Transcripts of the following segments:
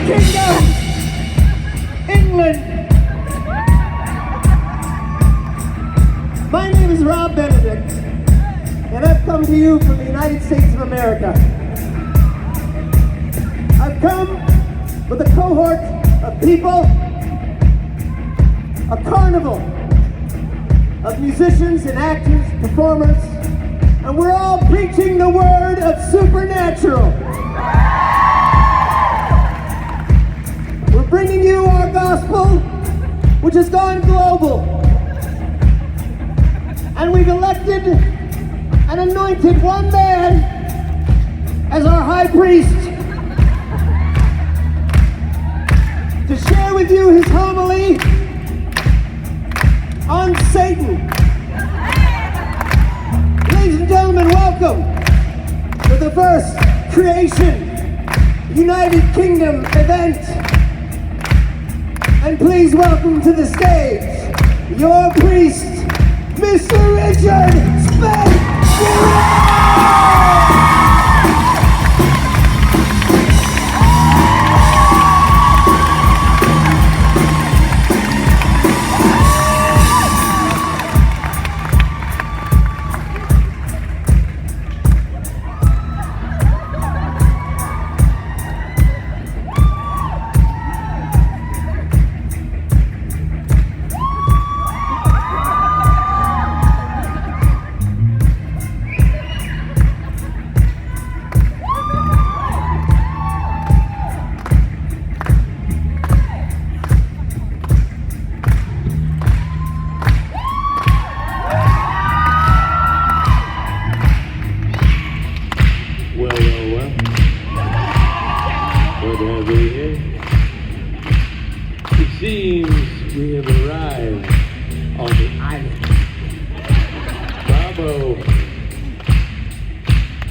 Kingdom, England. My name is Rob Benedict, and I've come to you from the United States of America. I've come with a cohort of people, a carnival of musicians and actors, performers, and we're all preaching the word of supernatural. We're bringing you our gospel, which has gone global. And we've elected and anointed one man as our high priest to share with you his homily on Satan. Ladies and gentlemen, welcome to the first Creation United Kingdom event. And please welcome to the stage your priest, Mr. Richard Spence.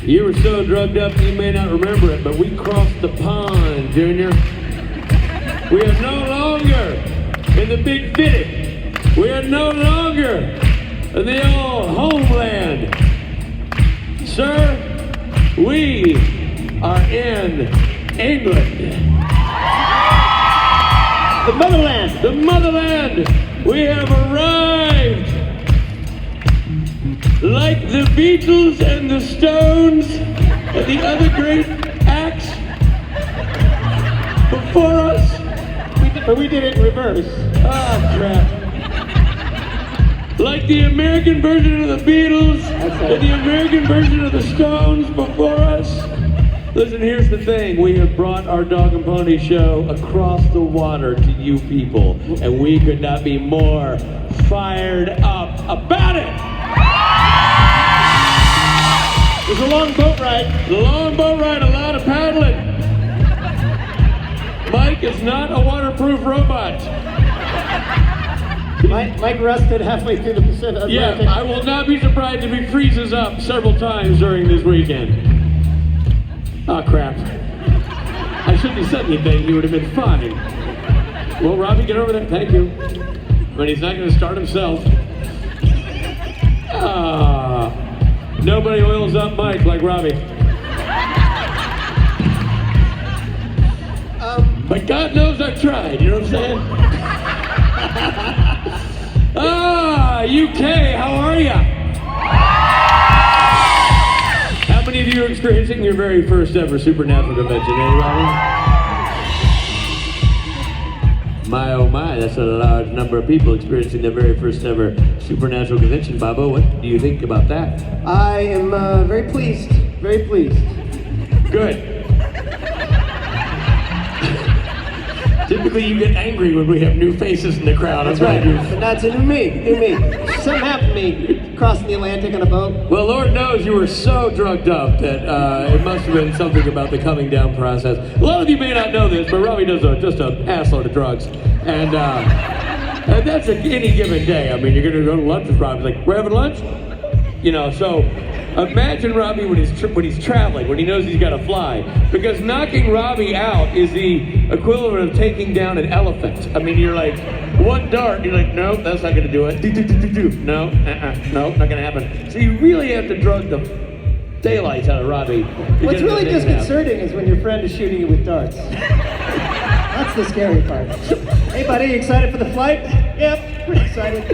You were so drugged up you may not remember it, but we crossed the pond, Junior. We are no longer in the big city. We are no longer in the old homeland. Sir, we are in England. The motherland. The motherland. We have arrived. Like the Beatles and the Stones and the other great acts before us. But we did it in reverse. Ah, crap. Like the American version of the Beatles and the American version of the Stones before us. Listen, here's the thing. We have brought our Dog and Pony show across the water to you people, and we could not be more fired up about it. It was a long boat ride. A long boat ride, a lot of paddling. Mike is not a waterproof robot. Mike rusted halfway through the Pacific. Yeah, I will not be surprised if he freezes up several times during this weekend. Oh, crap. I shouldn't have said anything. He would have been fine. Well, Robbie, get over there. Thank you. But he's not going to start himself. Nobody oils up Mike like Robbie. But God knows I've tried, you know what I'm saying? UK, how are ya? How many of you are experiencing your very first ever supernatural convention? Anybody? My oh my, that's a large number of people experiencing their very first ever supernatural convention. Babo, what do you think about that? I am very pleased. Very pleased. Good. Typically you get angry when we have new faces in the crowd. That's right. But that's a new me. Something happened to me crossing the Atlantic on a boat. Well, Lord knows you were so drugged up that it must have been something about the coming down process. A lot of you may not know this, but Robbie does just a assload of drugs. And that's any given day. I mean, you're going to go to lunch with Robbie. Like, we're having lunch? You know, so imagine Robbie when he's traveling, when he knows he's got to fly. Because knocking Robbie out is the equivalent of taking down an elephant. I mean, you're like, one dart, you're like, nope, that's not going to do it. No, nope, not going to happen. So you really have to drug the daylights out of Robbie. What's really disconcerting is when your friend is shooting you with darts. That's the scary part. Hey, buddy, you excited for the flight? Yep, pretty excited.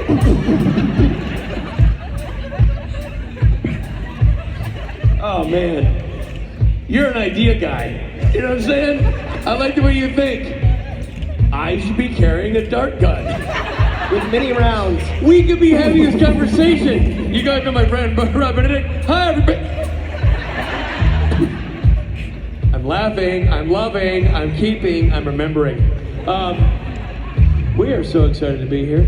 Oh, man. You're an idea guy. You know what I'm saying? I like the way you think. I should be carrying a dart gun. With many rounds. We could be having this conversation. You guys know my friend, Rob Benedict. Hi, everybody. I'm laughing, I'm loving, I'm keeping, I'm remembering. We are so excited to be here.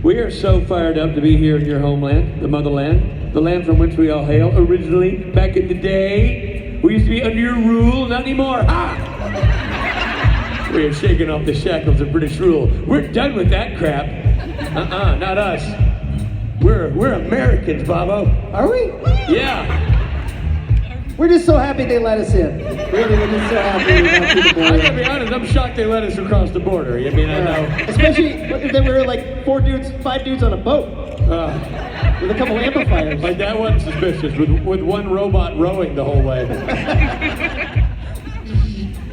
We are so fired up to be here in your homeland, the motherland, the land from which we all hail. Originally, back in the day, we used to be under your rule, not anymore. Ha! We are shaking off the shackles of British rule. We're done with that crap. Not us. We're Americans, Bobo. Are we? Yeah. We're just so happy they let us in. Really, we're just so happy we let people I in. gotta be honest, I'm shocked they let us across the border. I mean, I know. Especially if there were like 5 dudes on a boat with a couple amplifiers. Like that wasn't suspicious, with one robot rowing the whole way.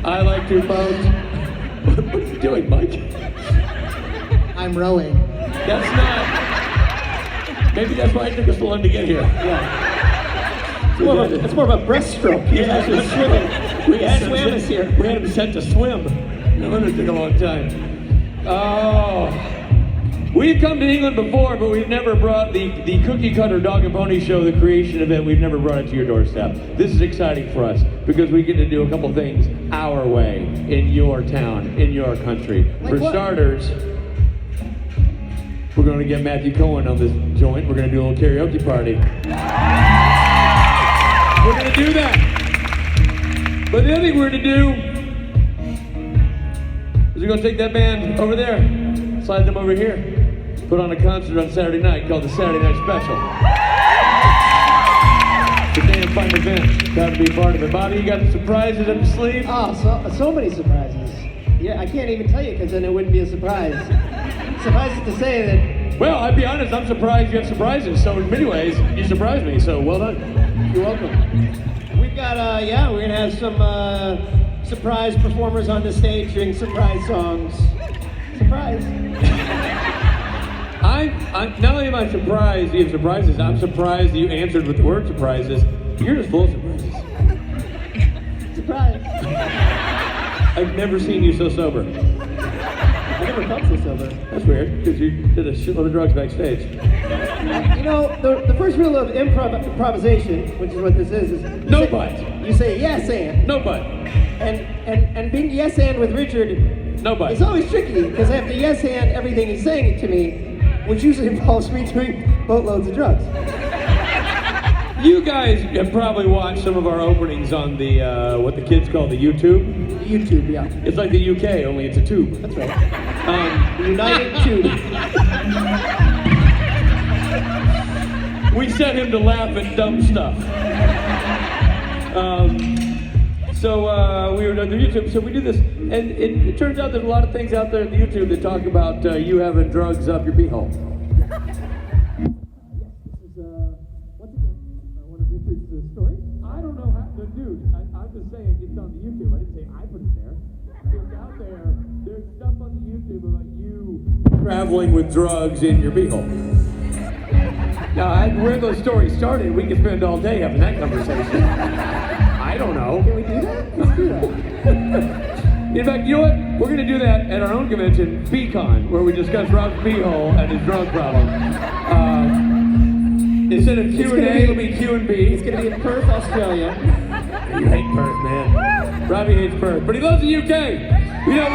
I like two boats. What are you doing, Mike? I'm rowing. That's not. Maybe that's why it took us so long to get here. Yeah. It's more of a breaststroke. Yeah, He's swimming. We had him set to swim. No wonder it took a long time. Oh. We've come to England before, but we've never brought the cookie cutter dog and pony show, the creation event. We've never brought it to your doorstep. This is exciting for us because we get to do a couple things our way in your town, in your country. Like for what? starters, we're going to get Matthew Cohen on this joint. We're going to do a little karaoke party. We're going to do that. But the other thing we're going to do is we're going to take that band over there, slide them over here, put on a concert on Saturday night called the Saturday Night Special. It's a damn fun event. Got to be part of it. Bobby, you got the surprises up your sleeve? Oh, so many surprises. Yeah, I can't even tell you because then it wouldn't be a surprise. Suffice it to say that. Well, I'll be honest, I'm surprised you have surprises. So in many ways, you surprised me. So well done. You're welcome. We've got, we're going to have some surprise performers on the stage doing surprise songs. Surprise. I'm not only am I surprised you have surprises, I'm surprised that you answered with the word surprises. You're just full of surprises. Surprise. I've never seen you so sober. I never felt so sober. That's weird, because you did a shitload of drugs backstage. You know, the first rule of improvisation, which is what this is No but. You say yes and. No but. And being yes and with Richard No but. it's always tricky because I have to yes and everything he's saying to me, which usually involves me doing boatloads of drugs. You guys have probably watched some of our openings on the, what the kids call the YouTube. YouTube, yeah. It's like the UK, only it's a tube. That's right. The United Tube. We set him to laugh at dumb stuff. So we were on the YouTube, so we do this, and it turns out there's a lot of things out there on the YouTube that talk about you having drugs up your pee hole. This is, once again, one of Richard's stories. I don't know how, dude, I'm just saying it's on the YouTube. I didn't say I put it there. It's out there. There's stuff on the YouTube about you traveling with drugs in your pee hole. Now, where those stories started, we could spend all day having that conversation. I don't know. Can we do that? Let's do that. In fact, you know what? We're going to do that at our own convention, BCon, where we discuss Rob's pee hole and his drug problem. Instead of Q&A, it'll be Q&B. It's going to be in Perth, Australia. You hate Perth, man. Robbie hates Perth, but he loves the UK. You know,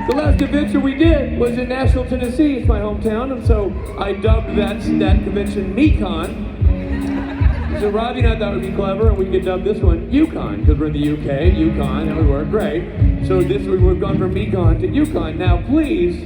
the last convention we did was in Nashville, Tennessee. It's my hometown, and so I dubbed that convention MECon. So Robbie and I thought it would be clever, and we could dub this one Yukon, because we're in the UK, Yukon, and we work great. So we've gone from MECon to Yukon. Now, please,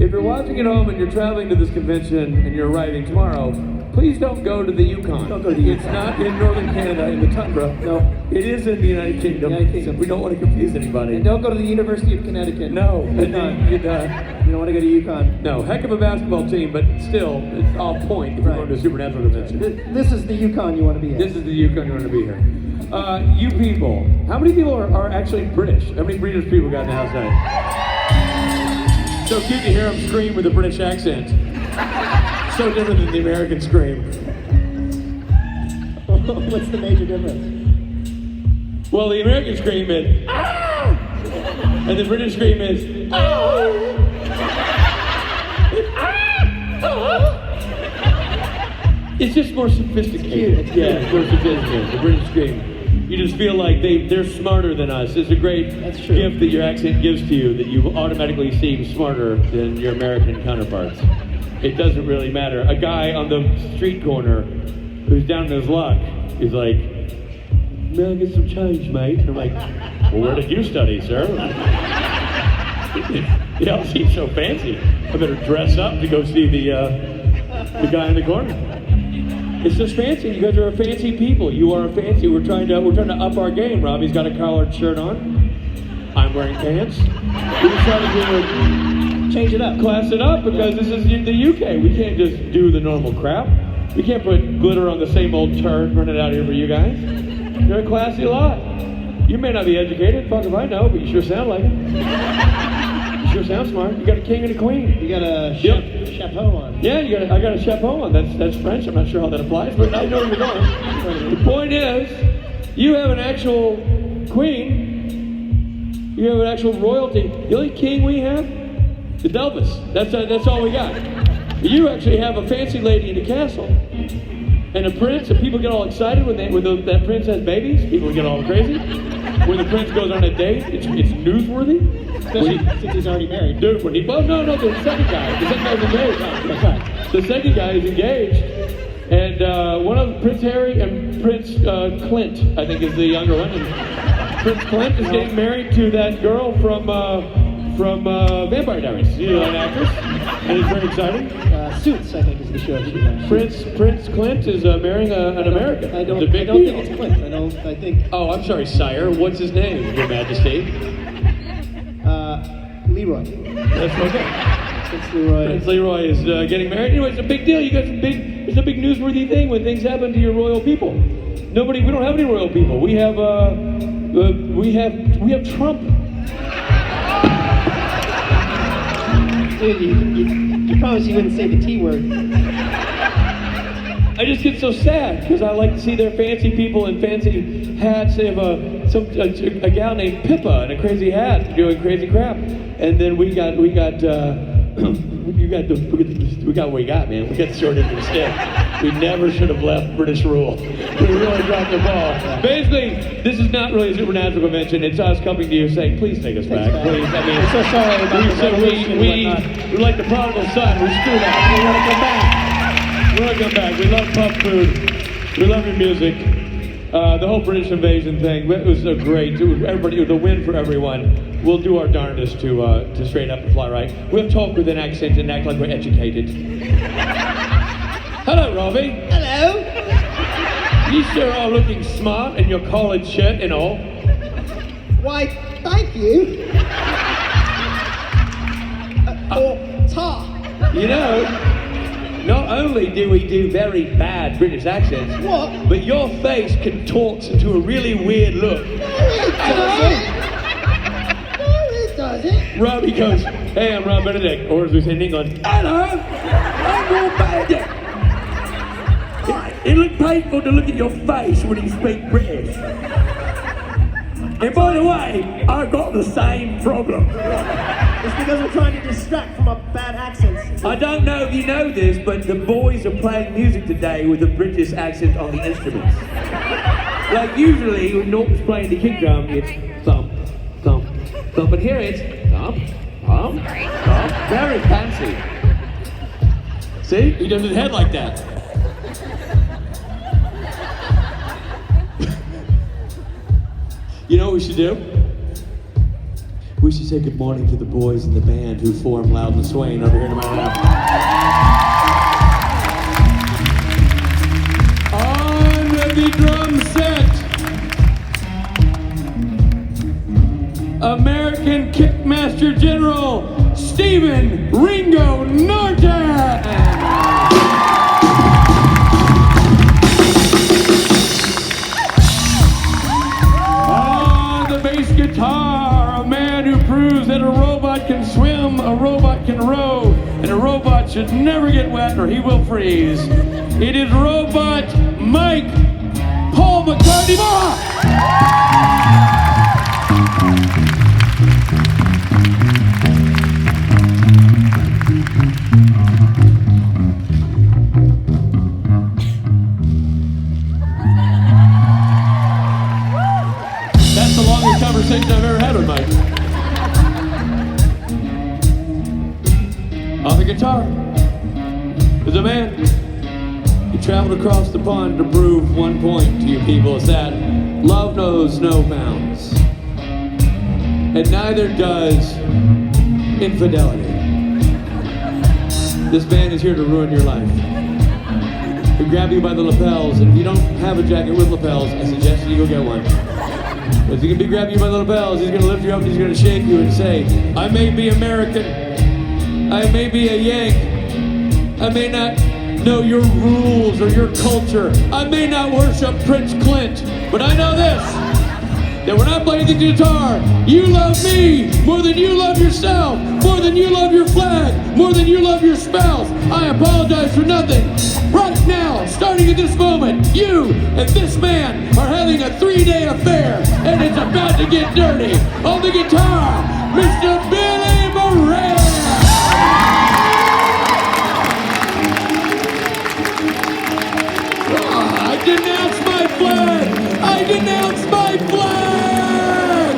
if you're watching at home and you're traveling to this convention and you're arriving tomorrow, please don't go to the Yukon. Don't go to the It's not in northern Canada in the tundra. No. It is in the United Kingdom. United Kingdom. So we don't want to confuse anybody. And don't go to the University of Connecticut. No. Yukon. You don't want to go to Yukon. No, heck of a basketball team, but still, it's off point if you're Right. going to a supernatural convention. This is the Yukon you want to be in. This is the Yukon you want to be here. You people, how many people are actually British? How many British people got in the house tonight? So cute to hear them scream with a British accent. So different than the American scream. What's the major difference? Well, the American scream is, ah! And the British scream is, ah! It's just more sophisticated. Yeah, it's more sophisticated. The British scream. You just feel like they're smarter than us. It's a great gift that your accent gives to you, that you automatically seem smarter than your American counterparts. It doesn't really matter. A guy on the street corner who's down in his luck is like, may I get some change, mate? And I'm like, well, where did you study, sir? Y'all seem so fancy. I better dress up to go see the guy in the corner. It's just fancy. You guys are a fancy people. You are a fancy. We're trying to up our game. Robbie's got a collared shirt on. I'm wearing pants. We're trying to Change it up. class it up because this is the UK. We can't just do the normal crap. We can't put glitter on the same old turd, run it out here for you guys. You're a classy lot. You may not be educated, fuck if I know, but you sure sound like it. You sure sound smart. You got a king and a queen. You got a chapeau on. Yeah, I got a chapeau on. That's French. I'm not sure how that applies, but I know where you're going. The point is, you have an actual queen. You have an actual royalty. The only king we have, the Delvis. That's all we got. You actually have a fancy lady in the castle, and a prince. And people get all excited when that prince has babies. People get all crazy. When the prince goes on a date, it's newsworthy. Especially since he's already married. Dude, no, the second guy's engaged. That's right. The second guy is engaged, and one of them, Prince Harry and Prince Clint, I think is the younger one. And Prince Clint is getting married to that girl from Vampire Diaries. You know, an actress, and it's very exciting. Suits, I think, is the show she does. Prince Clint is marrying an American. I don't think it's Clint. I think. Oh, I'm sorry, sire. What's his name, Your Majesty? Leroy. That's okay. Prince Leroy. Prince Leroy is getting married. Anyway, it's a big deal. You guys, it's a big newsworthy thing when things happen to your royal people. We don't have any royal people. We have Trump. Dude, you promised you wouldn't say the T word. I just get so sad because I like to see their fancy people in fancy hats. They have a gal named Pippa in a crazy hat doing crazy crap, and then we got what we got, man. We got the short end of the stick. We never should have left British rule. We really dropped the ball. Basically, this is not really a supernatural convention. It's us coming to you saying, please take us back. Please. I mean, I'm so sorry about the revolution and whatnot. we're like the prodigal son. We screwed up. We want to come back. We want to come back. We love pub food. We love your music. The whole British invasion thing, it was a great, it was a win for everyone. We'll do our darndest to straighten up and fly right. We'll talk with an accent and act like we're educated. Hello, Robbie. Hello. You sure are looking smart in your collared shirt and all. Why, thank you. Ta. You know, not only do we do very bad British accents, What? but your face contorts into a really weird look. No, it doesn't. Robbie goes, hey, I'm Rob Benedict, or as we say in England, hello, I'm Rob Benedict. It looked painful to look at your face when you speak British. And by the way, I've got the same problem. It's because we're trying to distract from our bad accents. I don't know if you know this, but the boys are playing music today with a British accent on the instruments. Like usually when Norton's playing the kick drum, it's thump, thump, thump, but here it's thump, thump, thump. Very fancy. See? He does his head like that. You know what we should do? We should say good morning to the boys in the band who form Loud and Swain over here to my left. On the drum set, American Kickmaster General Stephen Ringo Norton. guitar, a man who proves that a robot can swim, a robot can row, and a robot should never get wet or he will freeze. It is Robot Mike Paul McCartney. That's the longest conversation I've ever had with Mike. On the guitar is a man. He traveled across the pond to prove one point to you people, is that love knows no bounds. And neither does infidelity. This man is here to ruin your life. He'll grab you by the lapels, and if you don't have a jacket with lapels, I suggest you go get one. Because he can be grabbing you by the lapels, he's going to lift you up, and he's going to shake you and say, I may be American, I may be a Yank, I may not know your rules or your culture, I may not worship Prince Clint, but I know this, that when I play the guitar, you love me more than you love yourself, more than you love your flag, more than you love your spouse. I apologize for nothing. Right now, starting at this moment, you and this man are having a 3-day affair, and it's about to get dirty. On the guitar, Mr. Billy Moran. I denounce my flag! I denounce my flag!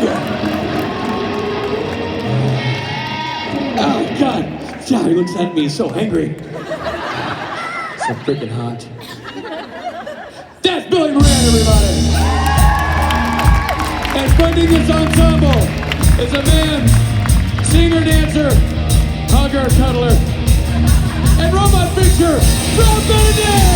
Oh, God. God, he looks at me so angry. So freaking hot. That's Billy Moran, everybody! And funding this ensemble is a man, singer, dancer, hugger, cuddler, and robot fixture, Rob Benedict!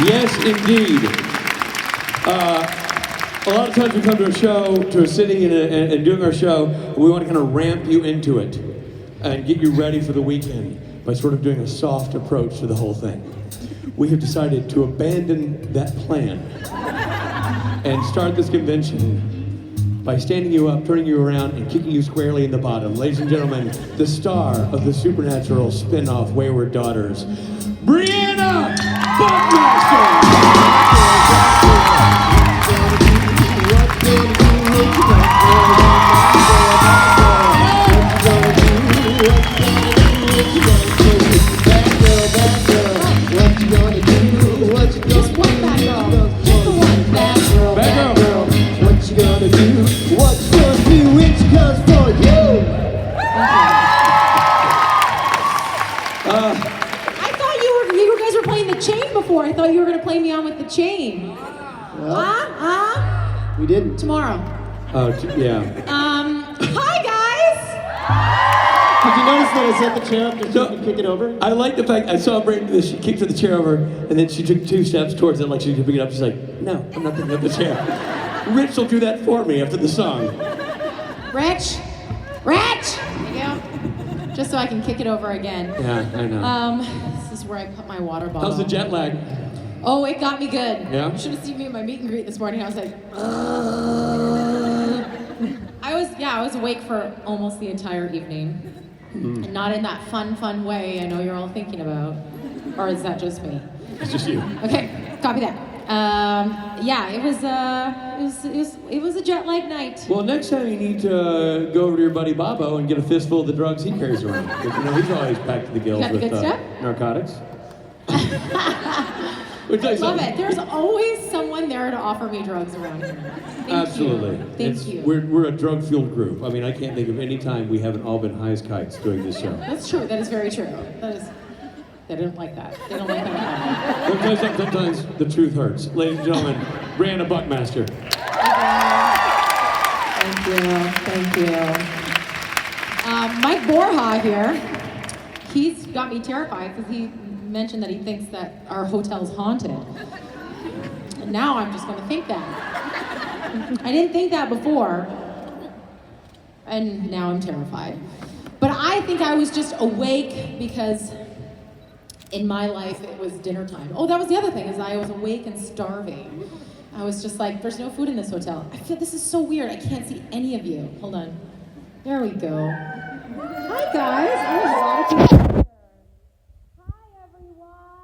Yes, indeed. A lot of times we come to a show, to a city and doing our show, and we want to kind of ramp you into it and get you ready for the weekend by sort of doing a soft approach to the whole thing. We have decided to abandon that plan and start this convention by standing you up, turning you around, and kicking you squarely in the bottom. Ladies and gentlemen, the star of the supernatural spin-off Wayward Daughters, Brianna Buckmaster! I thought you were going to play me on with the chain. We didn't. Tomorrow. Oh, yeah. Hi, guys! Did you notice that I set the chair up just so you can kick it over? I like the fact, I saw Brianna, she kicked the chair over, and then she took 2 steps towards it like she could pick it up. She's like, no, I'm not picking up the chair. Rich will do that for me after the song. Rich! Rich! There you go. Just so I can kick it over again. Yeah, I know. This is where I put my water bottle. How's the jet lag? Oh, it got me good. Yeah? You should have seen me at my meet and greet this morning. I was like, I was awake for almost the entire evening. And not in that fun way I know you're all thinking about. Or is that just me? It's just you. Okay, copy that. Yeah, it was a jet lag night. Well, next time you need to go over to your buddy Bobo and get a fistful of the drugs he carries around. Because, you know, he's always packed to the gills Got the with good stuff? narcotics. Love it. There's always someone there to offer me drugs around here. Absolutely. Thank you. We're a drug-fueled group. I mean, I can't think of any time we haven't all been high as kites doing this show. That's true. That is very true. They don't like that. They don't like that at all. Sometimes the truth hurts. Ladies and gentlemen, Brianna Buckmaster. Thank you, thank you. Mike Borja here, he's got me terrified because he mentioned that he thinks that our hotel's haunted. And now I'm just gonna think that. I didn't think that before, and now I'm terrified. But I think I was just awake because in my life it was dinner time. Oh, that was the other thing, is I was awake and starving. I was just like, there's no food in this hotel. I feel this is so weird. I can't see any of you. Hold on. There we go. Hi guys. Oh, there's a lot of people here. Hi everyone.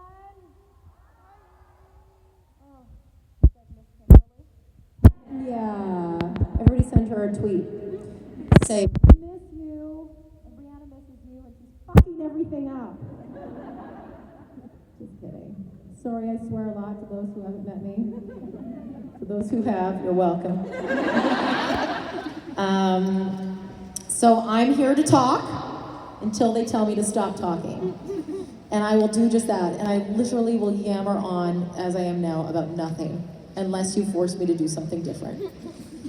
Oh, yeah. Everybody send her a tweet. Say, we miss you, and Brianna misses you, and she's fucking everything up. Just kidding. Sorry, I swear a lot to those who haven't met me. To those who have, you're welcome. So I'm here to talk until they tell me to stop talking. And I will do just that. And I literally will yammer on, as I am now, about nothing, unless you force me to do something different.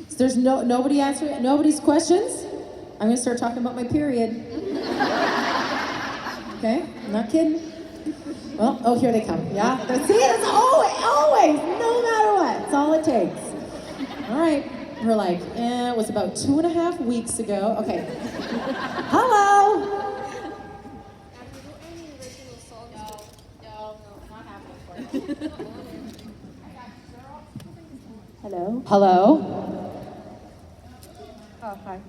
So there's nobody answering, nobody's questions. I'm gonna start talking about my period. Okay, I'm not kidding. Well, oh, here they come. Yeah, see, it's always, no matter what. It's all it takes. All right, we're like, it was about 2.5 weeks ago. Okay. Hello. No, not happening. Hello. Hello. Oh, hi.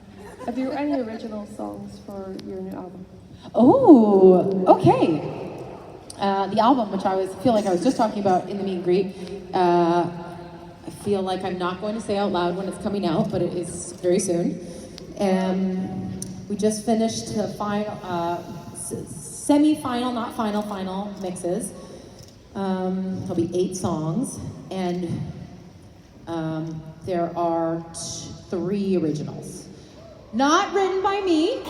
Have you any original songs for your new album? Oh, okay. The album, which I feel like I was just talking about in the meet and greet, I feel like I'm not going to say out loud when it's coming out, but it is very soon. We just finished the final, semi-final, not final mixes. There'll be 8 songs, and there are 3 originals. Not written by me,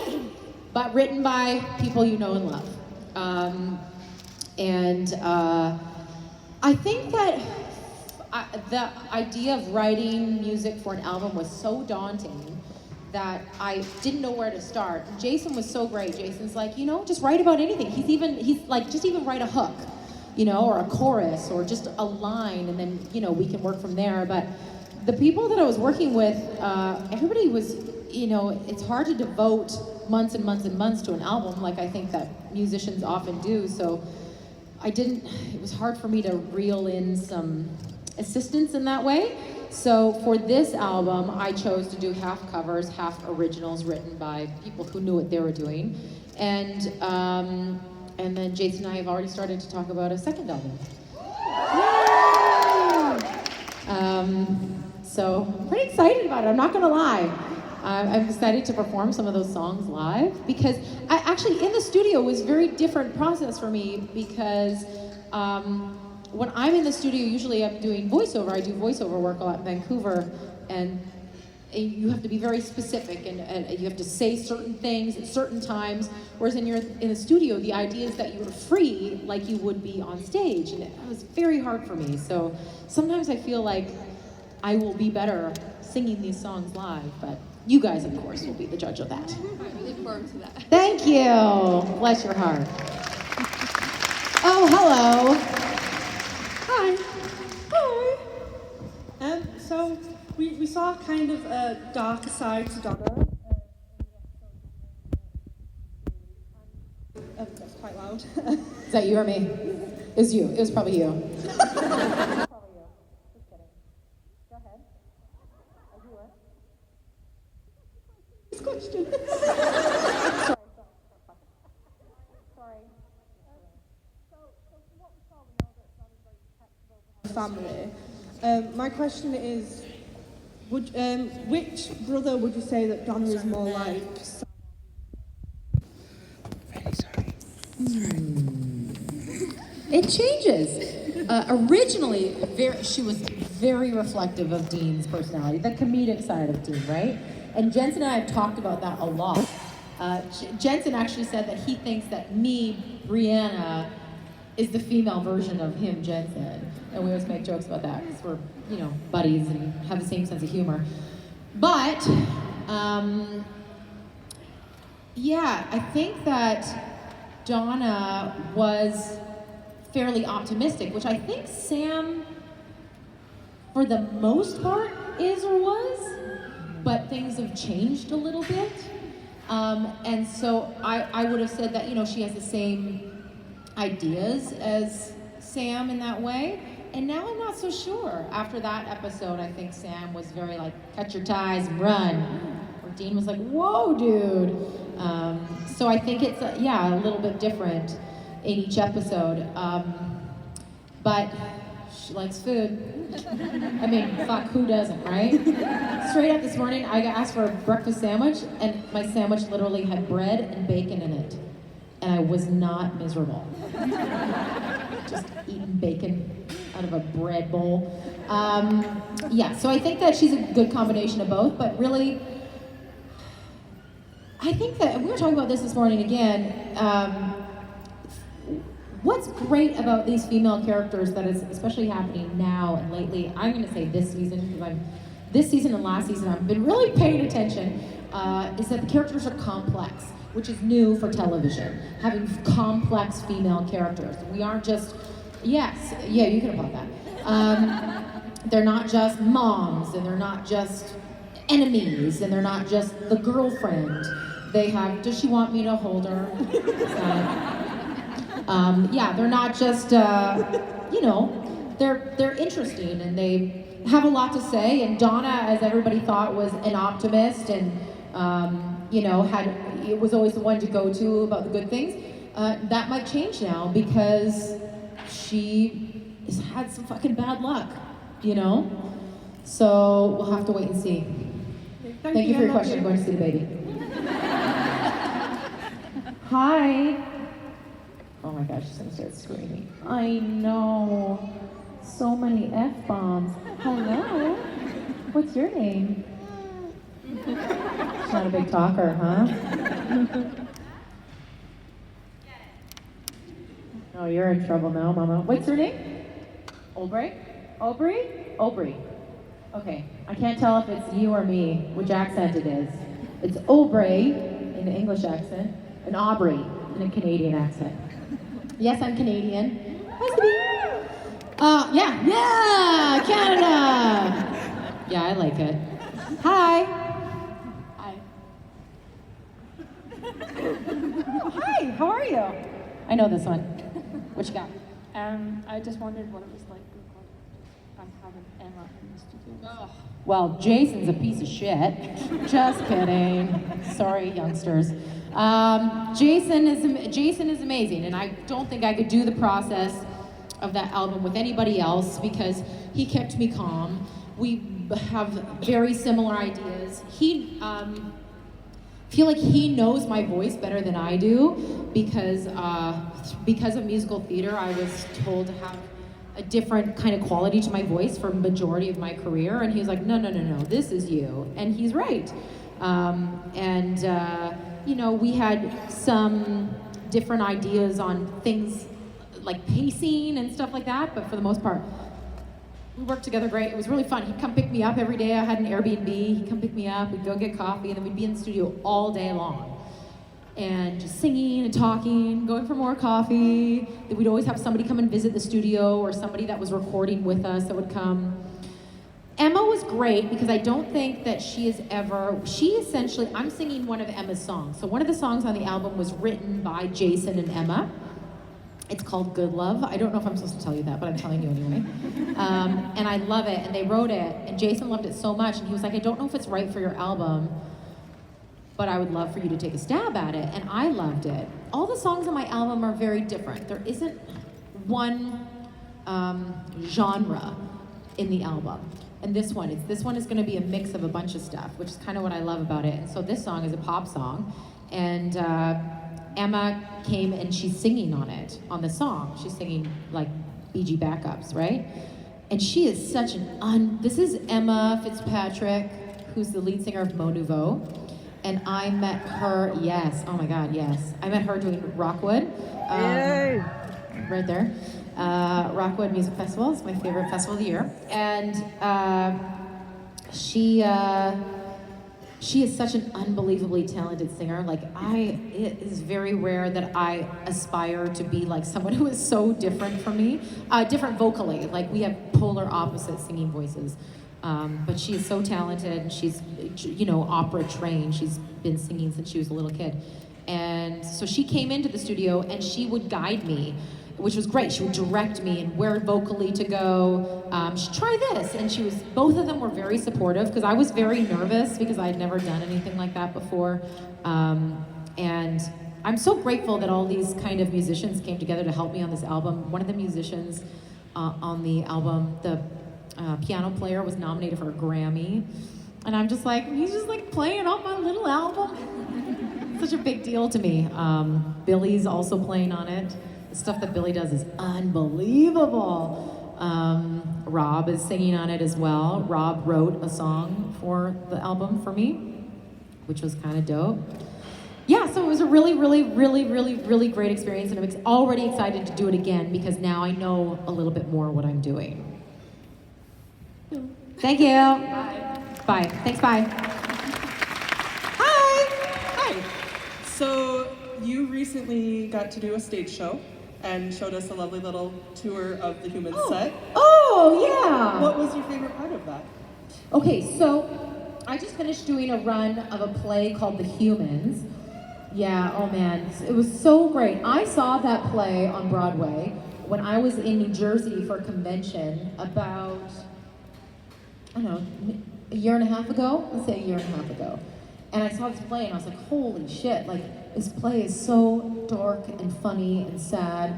but written by people you know and love. I think that the idea of writing music for an album was so daunting that I didn't know where to start. Jason was so great. Jason's like, just write about anything. He's like, just even write a hook, or a chorus, or just a line, and then, we can work from there. But the people that I was working with, everybody was, it's hard to devote months and months and months to an album like I think that musicians often do. So it was hard for me to reel in some assistance in that way. So for this album, I chose to do half covers, half originals written by people who knew what they were doing. And then Jason and I have already started to talk about a second album. So I'm pretty excited about it, I'm not gonna lie. I'm excited to perform some of those songs live because actually in the studio was a very different process for me because when I'm in the studio, usually I'm doing voiceover. I do voiceover work a lot in Vancouver, and you have to be very specific and you have to say certain things at certain times, whereas in the studio, the idea is that you're free like you would be on stage, and it was very hard for me. So sometimes I feel like I will be better singing these songs live, but you guys, of course, will be the judge of that. I look forward to that. Thank you. Bless your heart. Oh, hello. Hi. Hi. So we saw kind of a darker side to Donna. That's quite loud. Is that you or me? It was you. It was probably you. Probably you. Just kidding. Go ahead. As you were. This question. Sorry. So from what we saw, we know that Donna's very protective over her family. My question is, which brother would you say that Donna is more like? It changes. Originally, she was very reflective of Dean's personality, the comedic side of Dean, right? And Jensen and I have talked about that a lot. Jensen actually said that he thinks that me, Brianna, is the female version of him, Jensen. And we always make jokes about that because we're, you know, buddies and have the same sense of humor. But, yeah, I think that Donna was fairly optimistic, which I think Sam, for the most part, is or was, but things have changed a little bit. And so I would have said that, you know, she has the same ideas as Sam in that way. And now I'm not so sure. After that episode, I think Sam was very like, cut your ties and run. Or Dean was like, whoa, dude. So I think it's, a little bit different in each episode. But she likes food. I mean, fuck, who doesn't, right? Straight up this morning, I got asked for a breakfast sandwich, and my sandwich literally had bread and bacon in it. And I was not miserable. Just eating bacon out of a bread bowl. So I think that she's a good combination of both, but really, I think that, we were talking about this morning again, what's great about these female characters that is especially happening now and lately, I'm gonna say this season, because this season and last season, I've been really paying attention, is that the characters are complex, which is new for television, having complex female characters. We aren't just, you can applaud that. They're not just moms, and they're not just enemies, and they're not just the girlfriend. They have, does she want me to hold her? They're not just, they're interesting, and they have a lot to say, and Donna, as everybody thought, was an optimist, and, it was always the one to go to about the good things. That might change now, because she has had some fucking bad luck, So we'll have to wait and see. Thank you for your question. I'm going to see the baby. Hi. Oh my gosh, she's gonna start screaming. I know. So many F-bombs. Hello. What's your name? She's not a big talker, huh? Oh, you're in trouble now, Mama. What's your name? Aubrey? Aubrey. Okay, I can't tell if it's you or me, which accent it is. It's Aubrey in an English accent, and Aubrey in a Canadian accent. Yes, I'm Canadian. Nice to meet you. Canada. Yeah, I like it. Hi. Hi, how are you? I know this one. What you got? I just wondered what it was like having Emma in the studio. Oh. Well, Jason's a piece of shit. Just kidding. Sorry, youngsters. Jason is amazing, and I don't think I could do the process of that album with anybody else because he kept me calm. We have very similar ideas. He feel like he knows my voice better than I do because of musical theater. I was told to have a different kind of quality to my voice for majority of my career, and he was like, no, this is you, and he's right. We had some different ideas on things like pacing and stuff like that, but for the most part, we worked together great. It was really fun. He'd come pick me up every day. I had an Airbnb. He'd come pick me up. We'd go get coffee, and then we'd be in the studio all day long. And just singing and talking, going for more coffee. Then we'd always have somebody come and visit the studio or somebody that was recording with us that would come. Emma was great because I don't think that I'm singing one of Emma's songs. So one of the songs on the album was written by Jason and Emma. It's called Good Love. I don't know if I'm supposed to tell you that, but I'm telling you anyway. And I love it, and they wrote it, and Jason loved it so much, and he was like, I don't know if it's right for your album, but I would love for you to take a stab at it, and I loved it. All the songs on my album are very different. There isn't one genre in the album. And this one is gonna be a mix of a bunch of stuff, which is kind of what I love about it. And so this song is a pop song, and Emma came and she's singing on it, on the song. She's singing like BG backups, right? And she is such this is Emma Fitzpatrick, who's the lead singer of Mo Nouveau. And I met her, yes, oh my God, yes. I met her doing Rockwood. right there. Rockwood Music Festival is my favorite festival of the year. And she is such an unbelievably talented singer. Like, it is very rare that I aspire to be like someone who is so different from me. Different vocally, like we have polar opposite singing voices. But she is so talented, and she's, opera trained. She's been singing since she was a little kid. And so she came into the studio and she would guide me, which was great. She would direct me and where vocally to go. She'd try this, and both of them were very supportive, because I was very nervous because I had never done anything like that before. And I'm so grateful that all these kind of musicians came together to help me on this album. One of the musicians on the album, the piano player, was nominated for a Grammy. And I'm just like, he's just like playing on my little album. Such a big deal to me. Billy's also playing on it. The stuff that Billy does is unbelievable. Rob is singing on it as well. Rob wrote a song for the album for me, which was kind of dope. Yeah, so it was a really, really, really, really, really great experience, and I'm already excited to do it again because now I know a little bit more what I'm doing. Thank you. Bye. Bye. Thanks, bye. Hi. So you recently got to do a stage show and showed us a lovely little tour of the Human set. Oh, yeah. What was your favorite part of that? Okay, so I just finished doing a run of a play called The Humans. Yeah, oh man, it was so great. I saw that play on Broadway when I was in New Jersey for a convention about, I don't know, a year and a half ago? Let's say a year and a half ago. And I saw this play and I was like, holy shit, like this play is so dark and funny and sad.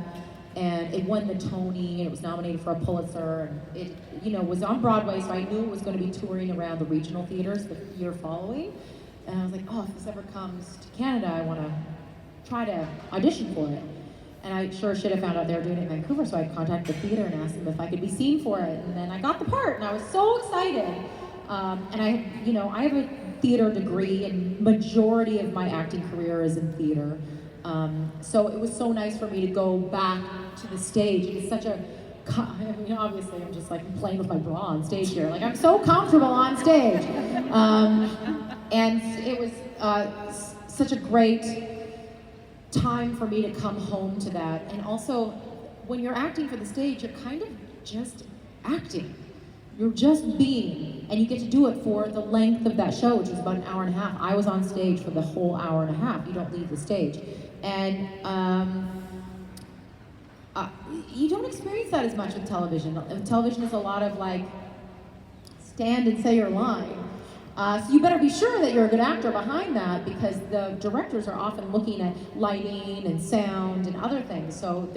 And it won the Tony, and it was nominated for a Pulitzer. And it, was on Broadway, so I knew it was going to be touring around the regional theaters the year following. And I was like, oh, if this ever comes to Canada, I want to try to audition for it. And I sure should have found out they were doing it in Vancouver, so I contacted the theater and asked them if I could be seen for it. And then I got the part, and I was so excited. And I have a theater degree, and majority of my acting career is in theater. So it was so nice for me to go back to the stage. It's such a, obviously I'm just like playing with my bra on stage here. Like, I'm so comfortable on stage. And it was such a great time for me to come home to that. And also, when you're acting for the stage, you're kind of just acting. You're just being, and you get to do it for the length of that show, which was about an hour and a half. I was on stage for the whole hour and a half. You don't leave the stage. And you don't experience that as much with television. Television is a lot of like, stand and say your line. So you better be sure that you're a good actor behind that, because the directors are often looking at lighting and sound and other things. So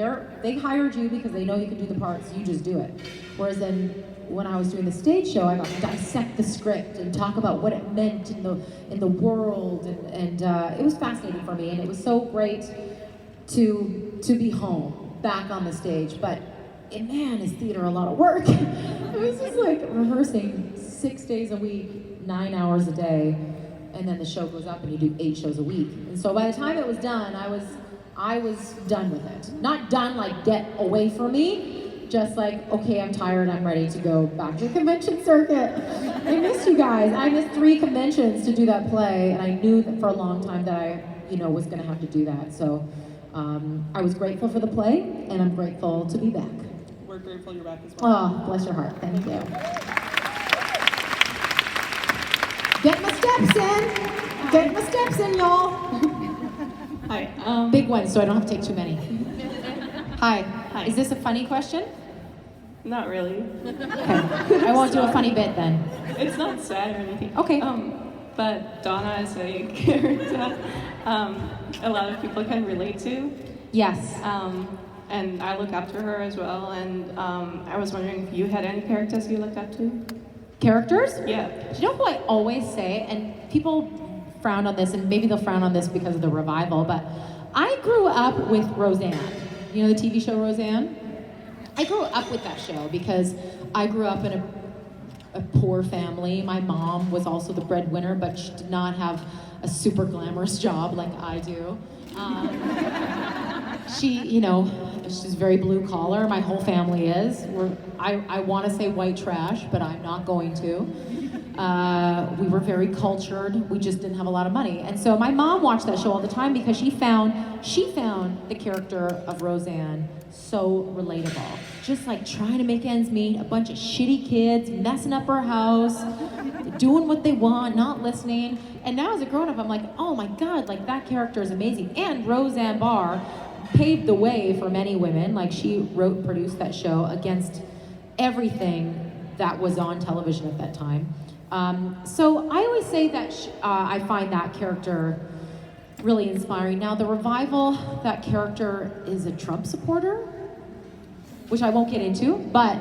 they hired you because they know you can do the parts, you just do it. Whereas then when I was doing the stage show, I got to dissect the script and talk about what it meant in the world, and it was fascinating for me, and it was so great to be home, back on the stage. But man, is theater a lot of work. It was just like rehearsing 6 days a week, 9 hours a day, and then the show goes up and you do 8 shows a week. And so by the time it was done, I was done with it. Not done like get away from me, just like, okay, I'm tired, I'm ready to go back to the convention circuit. I missed you guys. I missed 3 conventions to do that play, and I knew that for a long time that I, was gonna have to do that. So I was grateful for the play, and I'm grateful to be back. We're grateful you're back as well. Oh, bless your heart, thank you. Get my steps in! Get my steps in, y'all! Hi. Big ones, so I don't have to take too many. Hi. Hi. Is this a funny question? Not really. Okay. I won't do a funny bit then. It's not sad or anything. Okay. But Donna is a character a lot of people can relate to. Yes. And I look up to her as well. And I was wondering if you had any characters you looked up to? Characters? Yeah. Do you know who I always say, and people frown on this, and maybe they'll frown on this because of the revival, but I grew up with Roseanne. You know the TV show Roseanne? I grew up with that show because I grew up in a poor family. My mom was also the breadwinner, but she did not have a super glamorous job like I do. She, she's very blue collar. My whole family is. I want to say white trash, but I'm not going to. We were very cultured. We just didn't have a lot of money. And so my mom watched that show all the time because she found the character of Roseanne so relatable. Just like trying to make ends meet, a bunch of shitty kids messing up her house, doing what they want, not listening. And now as a grown-up, I'm like, oh my God, like that character is amazing. And Roseanne Barr paved the way for many women. Like she wrote and produced that show against everything that was on television at that time. So I always say that I find that character really inspiring. Now the revival, that character is a Trump supporter, which I won't get into, but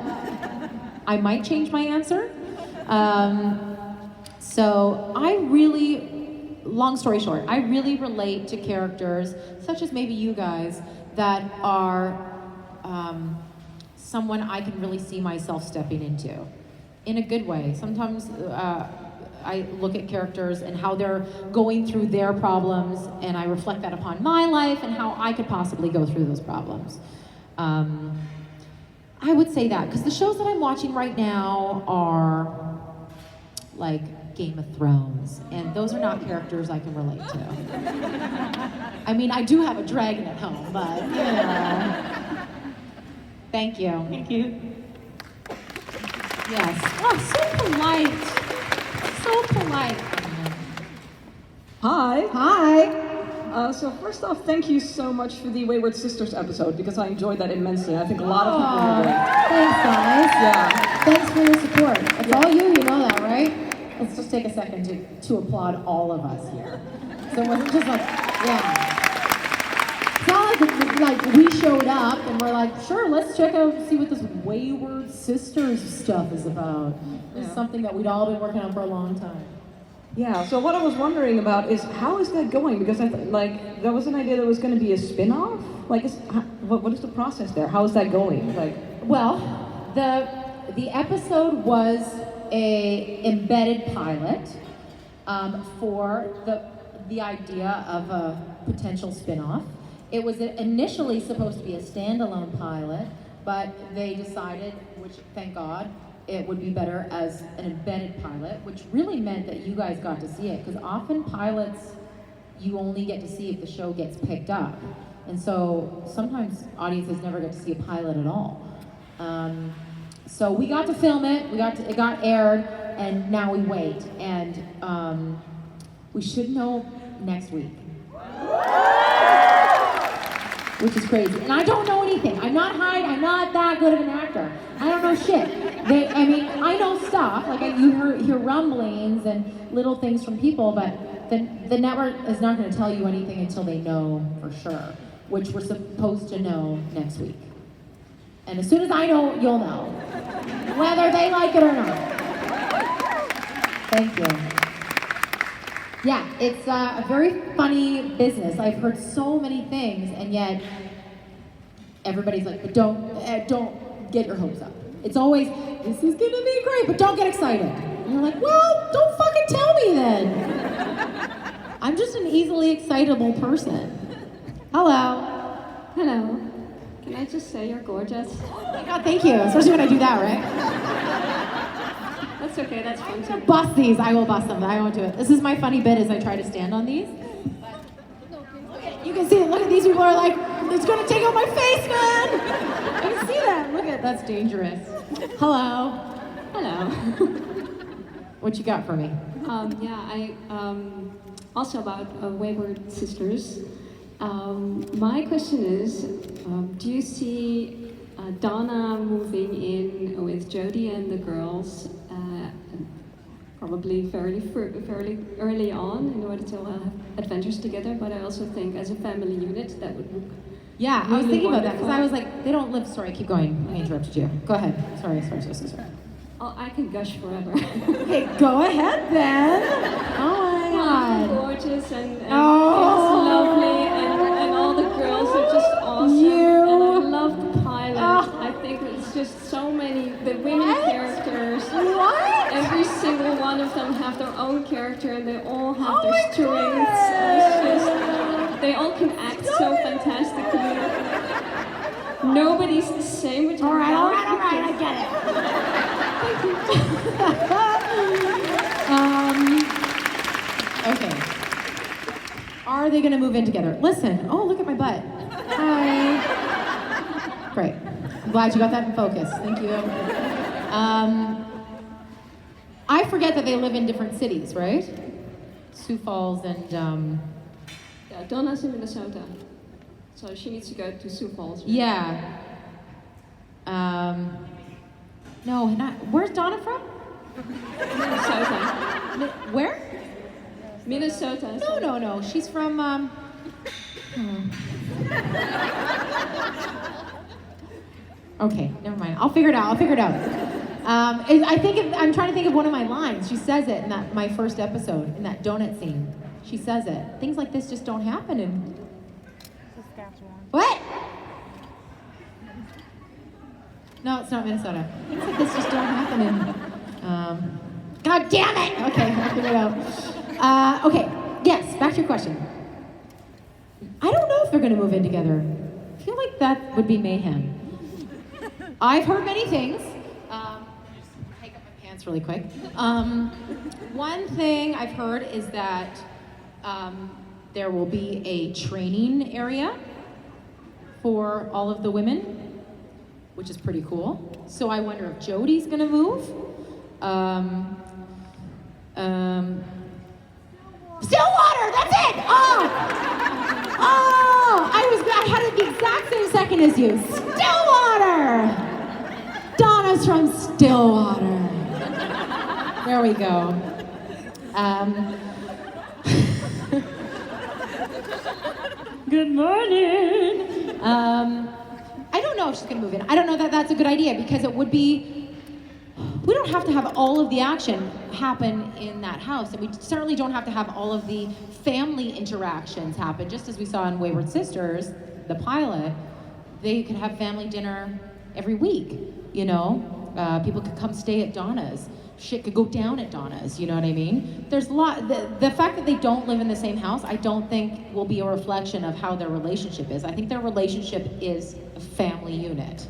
I might change my answer. So I really, long story short, I really relate to characters such as maybe you guys that are someone I can really see myself stepping into in a good way. Sometimes I look at characters and how they're going through their problems, and I reflect that upon my life and how I could possibly go through those problems. I would say that, because the shows that I'm watching right now are like Game of Thrones, and those are not characters I can relate to. I mean, I do have a dragon at home, but, Thank you. Thank you. Yes. Oh, so polite. So polite. Hi. Hi. So first off, thank you so much for the Wayward Sisters episode, because I enjoyed that immensely. I think a lot of people will. Thanks, guys. Yeah. Thanks for your support. It's all you know that, right? Let's just take a second to applaud all of us here. So it wasn't just like, yeah. It's not like we showed up and we're like, sure, let's check out and see what this Wayward Sisters stuff is about. It's something that we'd all been working on for a long time. Yeah, so what I was wondering about is, how is that going? Because there was an idea that was going to be a spin-off? Like, what is the process there? How is that going? Well, the episode was a embedded pilot for the idea of a potential spin-off. It was initially supposed to be a standalone pilot, but they decided, which thank God, it would be better as an embedded pilot, which really meant that you guys got to see it, because often pilots, you only get to see if the show gets picked up. And so sometimes audiences never get to see a pilot at all. So we got to film it, it got aired, and now we wait. And we should know next week. Which is crazy. And I don't know anything. I'm not that good of an actor. I don't know shit. I know stuff. Like you hear rumblings and little things from people, but the network is not going to tell you anything until they know for sure, which we're supposed to know next week. And as soon as I know, you'll know, whether they like it or not. Thank you. Yeah, it's a very funny business. I've heard so many things, and yet everybody's like, but don't get your hopes up. It's always, this is gonna be great, but don't get excited. And you're like, well, don't fucking tell me then. I'm just an easily excitable person. Hello. Hello. Can I just say you're gorgeous? Oh my God, thank you. Especially when I do that, right? That's okay, that's fun too. Bust these, I will bust them, I won't do it. This is my funny bit as I try to stand on these. You can see it, look at these people are like, it's gonna take out my face, man! I can see that, look at, that's dangerous. Hello. Hello. What you got for me? Also about Wayward Sisters. My question is, do you see Donna moving in with Jodie and the girls probably fairly early on in order to have adventures together, but I also think as a family unit that would look Yeah, I was really thinking about that, wonderful. because I was like, they don't live, sorry, keep going, I interrupted you. Go ahead, sorry. Oh, I can gush forever. Okay, go ahead then. Oh my God. Gorgeous and it's Oh. lovely and all the girls are just awesome. And I love the pilot. I think it's just so many, the women characters. What? Every single one of them have their own character and they all have Oh their my strengths. God. And it's just They all can act so fantastically. Nobody's the same with your mouth. I get it. Okay. Are they gonna move in together? Listen, oh, look at my butt. Hi. Great. I'm glad you got that in focus. Thank you. I forget that they live in different cities, right? Sioux Falls and, Yeah, Donna's in Minnesota. So she needs to go to Sioux Falls. Right? yeah. No, not, where's Donna from? Minnesota. Where? Minnesota. No. She's from, Okay, never mind. I'll figure it out. I'm trying to think of one of my lines. She says it in my first episode, in that donut scene. She says it. Things like this just don't happen in Saskatchewan. What? No, it's not Minnesota. Things like this just don't happen in, God damn it! Okay, I'll figure it out. Okay, yes, back to your question. I don't know if they're gonna move in together. I feel like that would be mayhem. I've heard many things. Just take up my pants really quick. One thing I've heard is that there will be a training area for all of the women, which is pretty cool. So I wonder if Jody's gonna move. Stillwater, that's it! I had it the exact same second as you. Stillwater! Donna's from Stillwater. There we go. Good morning. I don't know if she's gonna move in. I don't know that that's a good idea because it would be, we don't have to have all of the action happen in that house, and we certainly don't have to have all of the family interactions happen, just as we saw in Wayward Sisters, the pilot. They could have family dinner every week, you know? People could come stay at Donna's. Shit could go down at Donna's, you know what I mean? There's a lot, the fact that they don't live in the same house, I don't think will be a reflection of how their relationship is. I think their relationship is a family unit.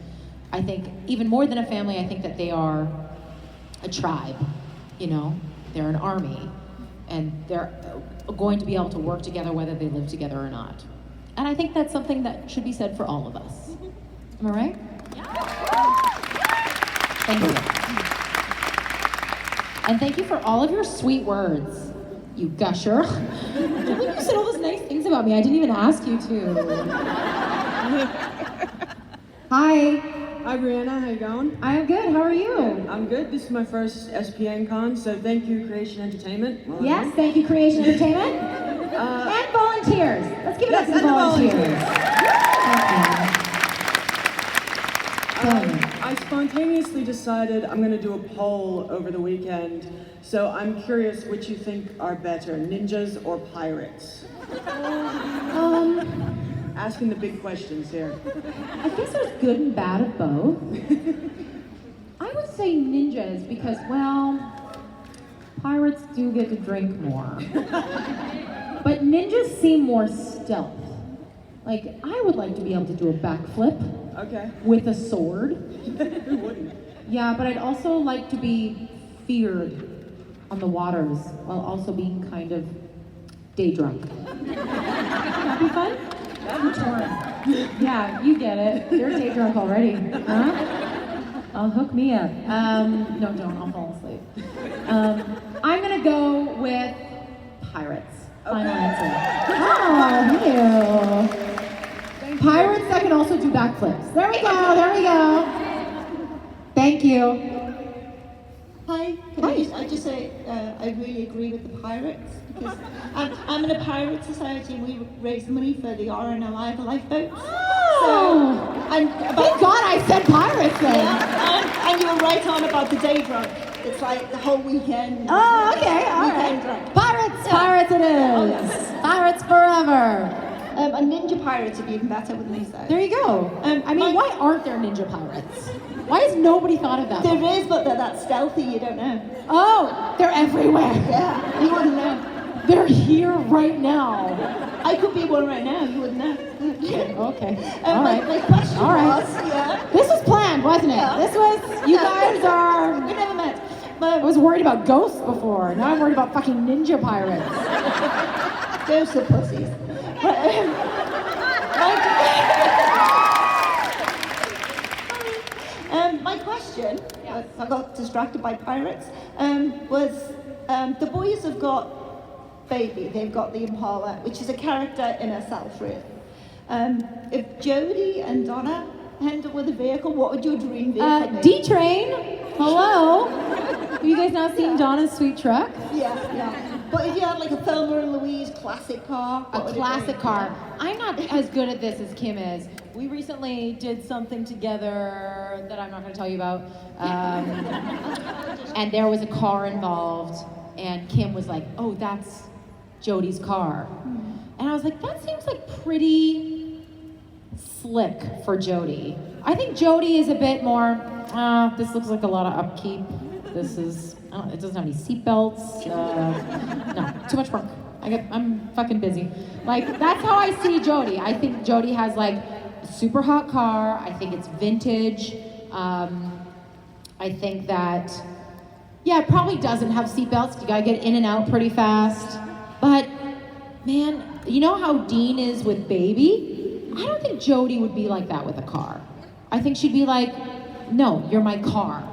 I think even more than a family, I think that they are a tribe, you know? They're an army, and they're going to be able to work together whether they live together or not. And I think that's something that should be said for all of us. Am I right? Yeah. Thank you. And thank you for all of your sweet words, you gusher. I can't believe you said all those nice things about me. I didn't even ask you to. Hi. Hi Brianna, how you going? I'm good, how are you? I'm good. This is my first SPN con, so thank you Creation Entertainment. Well Yes, done. thank you, Creation Entertainment. And volunteers. Let's give it up to the volunteers. I spontaneously decided I'm going to do a poll over the weekend, so I'm curious which you think are better, ninjas or pirates? Asking the big questions here. I guess there's good and bad of both. I would say ninjas because, well, pirates do get to drink more. But ninjas seem more stealth. Like, I would like to be able to do a backflip. Okay. With a sword. Who wouldn't? Yeah, but I'd also like to be feared on the waters while also being kind of day drunk. That'd be fun? I'm torn. Yeah, you get it. You're day drunk already. Huh? Oh, hook me up. No, don't. I'll fall asleep. I'm gonna go with pirates. Final answer. Oh, thank you. Pirates that can also do backflips. There we go. There we go. Thank you. Hi, can I just say I really agree with the pirates because I'm in a pirate society and we raise money for the RNLI, the lifeboats. Oh! Thank God I said pirates then. Yeah, and you were right on about the day drunk. It's like the whole weekend. Oh, okay, all weekend right. drunk. Pirates, Yeah. pirates it is. Oh, yes. Pirates forever. A ninja pirate would be even better, wouldn't they say? There you go. I mean, why aren't there ninja pirates? Why has nobody thought of that? There is, but they're that stealthy, you don't know. Oh, they're everywhere. Yeah, you wouldn't know. They're here right now. I could be one right now, you wouldn't know. Okay. All right. My question All right. was, yeah. This was planned, wasn't it? Yeah. This was, you guys are... We never met. I was worried about ghosts before. Now I'm worried about fucking ninja pirates. Ghosts are pussies. My question, I got distracted by pirates, was the boys have got Baby, they've got the Impala, which is a character in herself, really. If Jodie and Donna end up with a vehicle, what would your dream vehicle be? D-Train, hello. Have you guys not seen Donna's sweet truck? Yeah. But if you had like a Thelma and Louise classic car, A classic car. I'm not as good at this as Kim is. We recently did something together that I'm not going to tell you about. And there was a car involved, and Kim was like, "Oh, that's Jodie's car." And I was like, that seems like pretty slick for Jodie. I think Jodie is a bit more, this looks like a lot of upkeep. This is, it doesn't have any seatbelts. No, too much work. I'm fucking busy. Like, that's how I see Jodie. I think Jodie has like a super hot car. I think it's vintage. I think that, yeah, it probably doesn't have seatbelts. You gotta get in and out pretty fast. But, man, you know how Dean is with Baby? I don't think Jodie would be like that with a car. I think she'd be like, no, you're my car.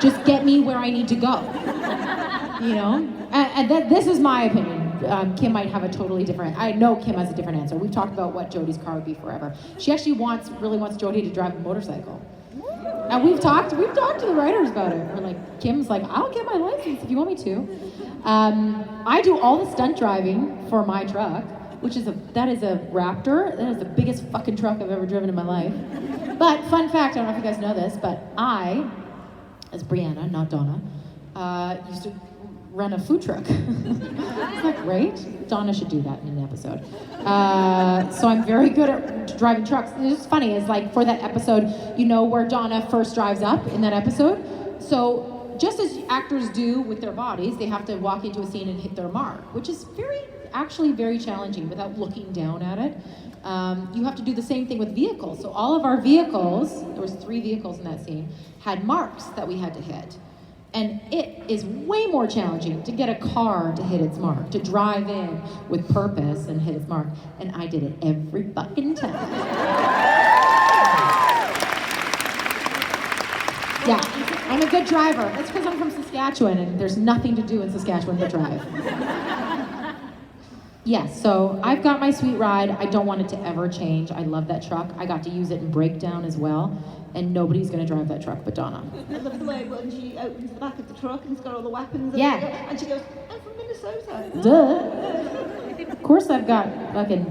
Just get me where I need to go. You know? And this is my opinion. Kim might have a totally different, I know Kim has a different answer. We've talked about what Jodie's car would be forever. She actually really wants Jodie to drive a motorcycle. And we've talked to the writers about it. We're like, Kim's like, I'll get my license if you want me to. I do all the stunt driving for my truck, that is a Raptor. That is the biggest fucking truck I've ever driven in my life. But fun fact, I don't know if you guys know this, but I, as Brianna, not Donna, used to run a food truck. Isn't that great? Donna should do that in an episode. So I'm very good at driving trucks. It's just funny, is like for that episode, you know where Donna first drives up in that episode? So just as actors do with their bodies, they have to walk into a scene and hit their mark, which is actually very challenging without looking down at it. You have to do the same thing with vehicles. So all of our vehicles, there was 3 vehicles in that scene, had marks that we had to hit. And it is way more challenging to get a car to hit its mark, to drive in with purpose and hit its mark. And I did it every fucking time. Yeah, I'm a good driver. That's because I'm from Saskatchewan and there's nothing to do in Saskatchewan but drive. Yeah, so I've got my sweet ride. I don't want it to ever change. I love that truck. I got to use it in Breakdown as well. And nobody's gonna drive that truck but Donna. I love the way when she opens the back of the truck and it's got all the weapons. Yeah. And she goes, I'm from Minnesota. Duh. Of course I've got fucking,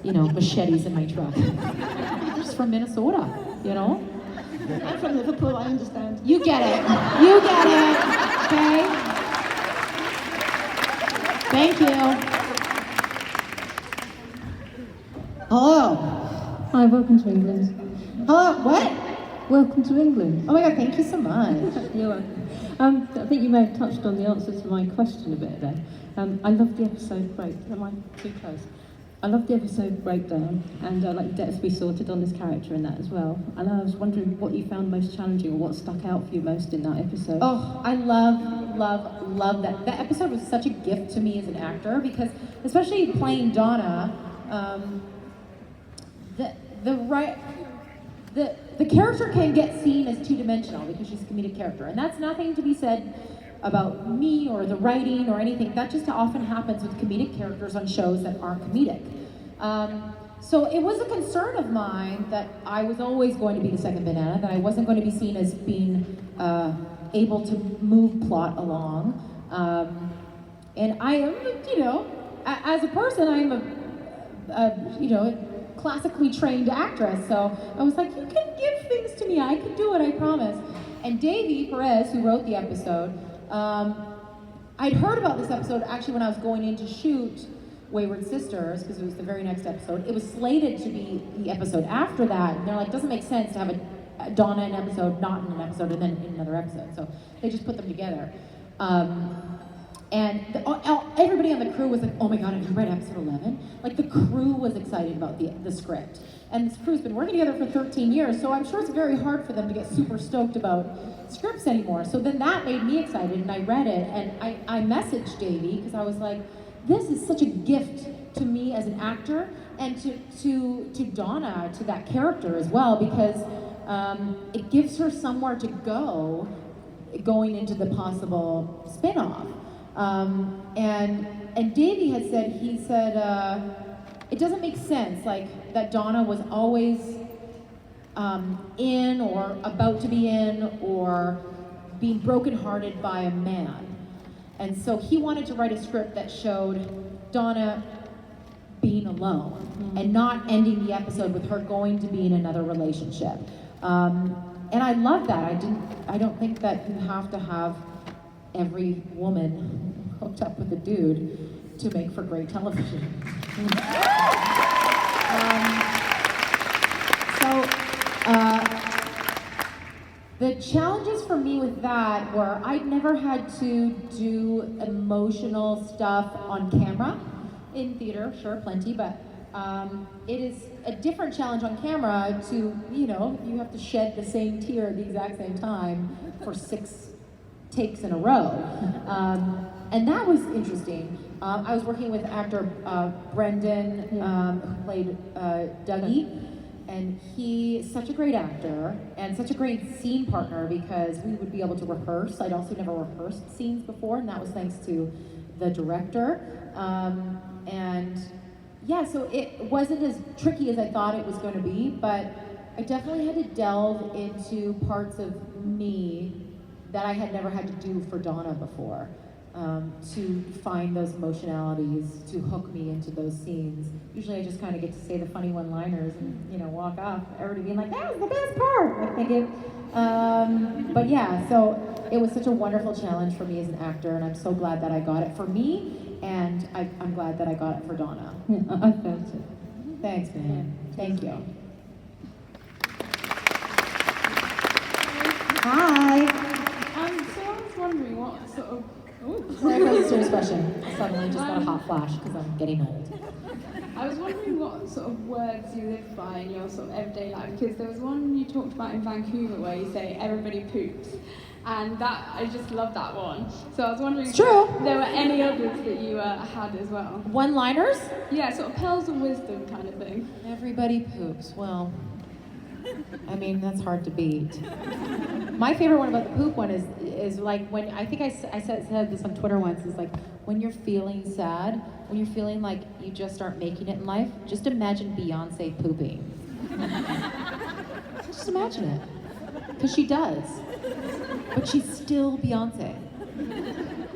machetes in my truck. I'm just from Minnesota, I'm from Liverpool, I understand. You get it. Okay? Thank you. Hello. Hi, welcome to England. Hello, what? Welcome to England. Oh my God, thank you so much. You're welcome. I think you may have touched on the answer to my question a bit there. I love the episode Am I too close? I love the episode Breakdown, and I like debts be sorted on this character in that as well. And I was wondering what you found most challenging, or what stuck out for you most in that episode. Oh, I love that. That episode was such a gift to me as an actor, because especially playing Donna, the character can get seen as two-dimensional because she's a comedic character, and that's nothing to be said about me or the writing or anything. That just often happens with comedic characters on shows that aren't comedic. So it was a concern of mine that I was always going to be the second banana, that I wasn't going to be seen as being able to move plot along. And I am, as a person, I'm a classically trained actress, so I was like, you can give things to me, I can do it, I promise. And Davey Perez, who wrote the episode, I'd heard about this episode actually when I was going in to shoot Wayward Sisters, because it was the very next episode. It was slated to be the episode after that, and they're like, it doesn't make sense to have a Donna in an episode, not in an episode, and then in another episode, so they just put them together. And everybody on the crew was like, oh my God, have you read episode 11? Like the crew was excited about the script. And this crew's been working together for 13 years, so I'm sure it's very hard for them to get super stoked about scripts anymore. So then that made me excited, and I read it, and I messaged Davey, because I was like, this is such a gift to me as an actor, and to Donna, to that character as well, because it gives her somewhere to go going into the possible spin-off. And Davey had said, it doesn't make sense, like, that Donna was always in or about to be in or being brokenhearted by a man. And so he wanted to write a script that showed Donna being alone and not ending the episode with her going to be in another relationship. And I love that. I don't think that you have to have every woman hooked up with a dude to make for great television. The challenges for me with that were I'd never had to do emotional stuff on camera. In theater, sure, plenty, but it is a different challenge on camera to, you have to shed the same tear at the exact same time for 6 takes in a row. And that was interesting. I was working with actor Brendan, who played Dougie, and he's such a great actor and such a great scene partner because we would be able to rehearse. I'd also never rehearsed scenes before, and that was thanks to the director. And yeah, so it wasn't as tricky as I thought it was going to be, but I definitely had to delve into parts of me that I had never had to do for Donna before, to find those emotionalities, to hook me into those scenes. Usually I just kind of get to say the funny one-liners and, walk off, everybody being like, that was the best part, I think but yeah, so it was such a wonderful challenge for me as an actor, and I'm so glad that I got it for me, and I'm glad that I got it for Donna. Yeah, I felt it. Thanks, man. Thank you. Hi. So I was wondering what sort of... Sorry for the serious question. I suddenly just got a hot flash because I'm getting old. I was wondering what sort of words you live by in your sort of everyday life, because there was one you talked about in Vancouver where you say everybody poops, and that I just love that one. So I was wondering if there were any others that you had as well. One-liners? Yeah, sort of pearls of wisdom kind of thing. Everybody poops. Well, I mean, that's hard to beat. My favorite one about the poop one is like when, I think I said this on Twitter once, is like when you're feeling sad, when you're feeling like you just aren't making it in life, just imagine Beyonce pooping. Just imagine it. Because she does. But she's still Beyonce.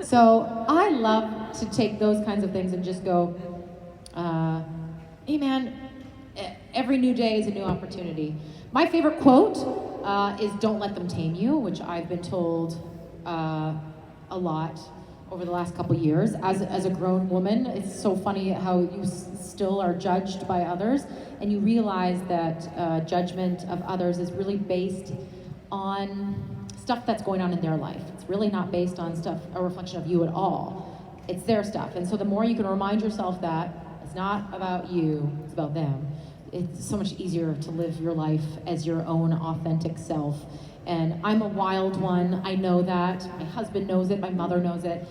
So I love to take those kinds of things and just go, hey man, every new day is a new opportunity. My favorite quote is "Don't let them tame you," which I've been told a lot over the last couple years. As a grown woman, it's so funny how you still are judged by others, and you realize that judgment of others is really based on stuff that's going on in their life. It's really not based on a reflection of you at all. It's their stuff. And so the more you can remind yourself that it's not about you, it's about them, it's so much easier to live your life as your own authentic self. And I'm a wild one, I know that. My husband knows it, my mother knows it,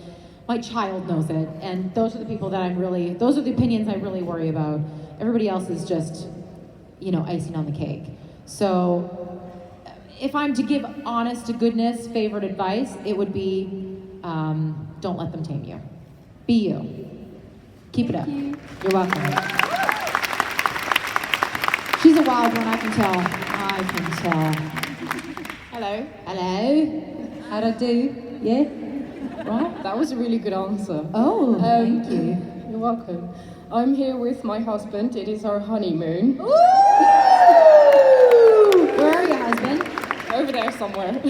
my child knows it. And those are the people that those are the opinions I really worry about. Everybody else is just, icing on the cake. So if I'm to give honest to goodness favorite advice, it would be, don't let them tame you. Be you. Keep it up. You're welcome. She's a wild one, I can tell. I can tell. Hello. Hello. How'd I do? Yeah? Right? That was a really good answer. Oh, thank you. You're welcome. I'm here with my husband. It is our honeymoon. Ooh! Where are you, husband? Over there somewhere.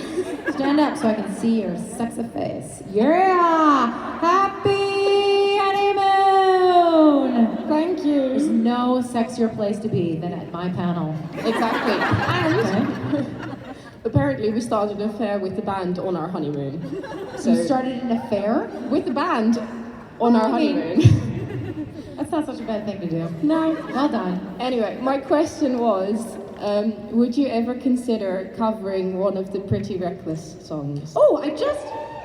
Stand up so I can see your sexy face. Yeah! Happy honeymoon! Thank you. There's no sexier place to be than at my panel. Exactly. And apparently we started an affair with the band on our honeymoon. So You started an affair? with the band on our I mean- honeymoon. That's not such a bad thing to do. No. Well done. Anyway, my question was, would you ever consider covering one of the Pretty Reckless songs? Oh,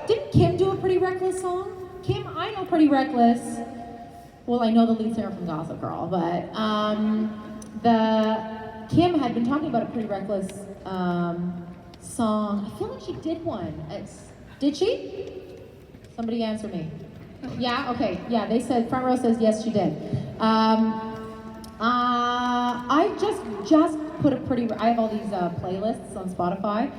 didn't Kim do a Pretty Reckless song? Kim, I know Pretty Reckless. Well, I know the lead singer from Gossip Girl, but Kim had been talking about a Pretty Reckless song. I feel like she did one. Did she? Somebody answer me. Yeah, okay. Yeah, they said, front row says yes, she did. I just put a I have all these playlists on Spotify.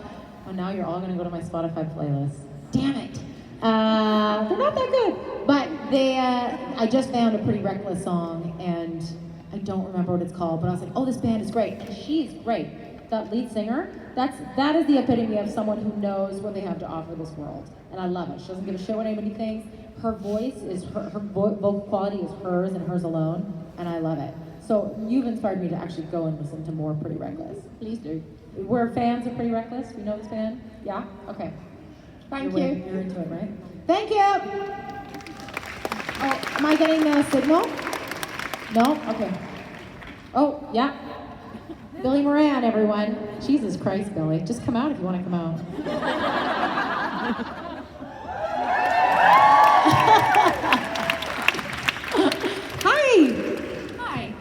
Oh, now you're all gonna go to my Spotify playlist. Damn it. They're not that good. But I just found a Pretty Reckless song, and I don't remember what it's called, but I was like, oh, this band is great. And she's great. That lead singer, that is the epitome of someone who knows what they have to offer this world. And I love it. She doesn't give a shit what anybody thinks. Her voice is her vocal quality is hers and hers alone, and I love it. So you've inspired me to actually go and listen to more Pretty Reckless. Please do. We're fans of Pretty Reckless. We know this band. Yeah. Okay. Thank You're you. You're into it, right? Thank you. Oh, am I getting a signal? No. Okay. Oh, yeah. Billy Moran, everyone. Jesus Christ, Billy. Just come out if you want to come out. Hi. Hi.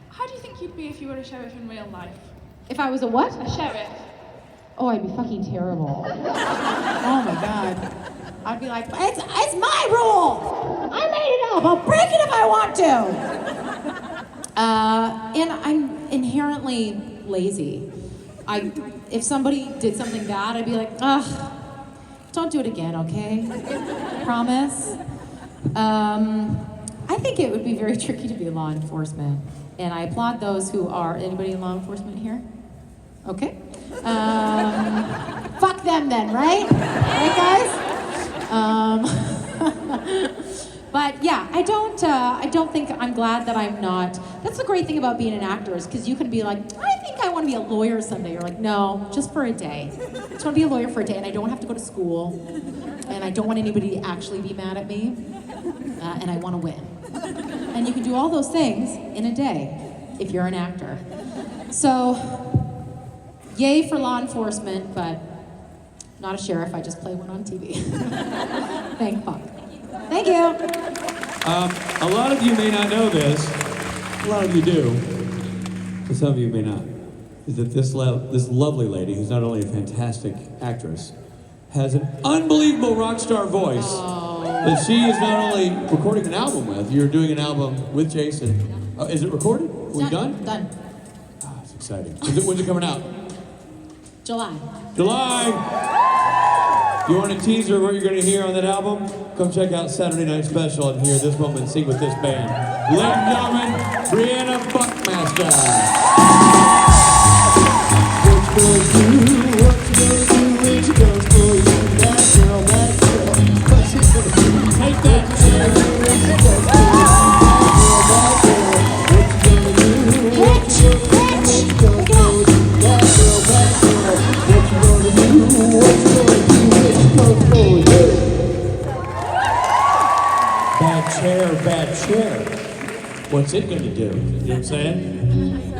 How do you think you'd be if you were a sheriff in real life? If I was a what? A sheriff. Oh, I'd be fucking terrible. Oh my God. I'd be like, it's my rule. I made it up. I'll break it if I want to. And I'm inherently lazy. If somebody did something bad, I'd be like, ugh, don't do it again, okay? Promise. I think it would be very tricky to be law enforcement. And I applaud those who are, anybody in law enforcement here? Okay. Fuck them then, right? Right, guys? But yeah, I don't think, I'm glad that I'm not. That's the great thing about being an actor is because you can be like, I think I want to be a lawyer someday. You're like, no, just for a day. I just want to be a lawyer for a day, and I don't have to go to school, and I don't want anybody to actually be mad at me, and I want to win. And you can do all those things in a day if you're an actor. So, yay for law enforcement, but not a sheriff. I just play one on TV. Thank fuck. Thank you. A lot of you may not know this. A lot of you do. But some of you may not. Is that this lovely lady, who's not only a fantastic actress, has an unbelievable rock star voice that she is not only recording an album with. You're doing an album with Jason. Is it recorded? Are we done? Done. Oh, it's exciting. When's it coming out? July. July! You want a teaser of what you're going to hear on that album? Come check out Saturday Night Special and hear this woman sing with this band. Ladies and gentlemen, Brianna Buckmaster. Take that. Bad chair. What's it gonna do? You know what I'm saying?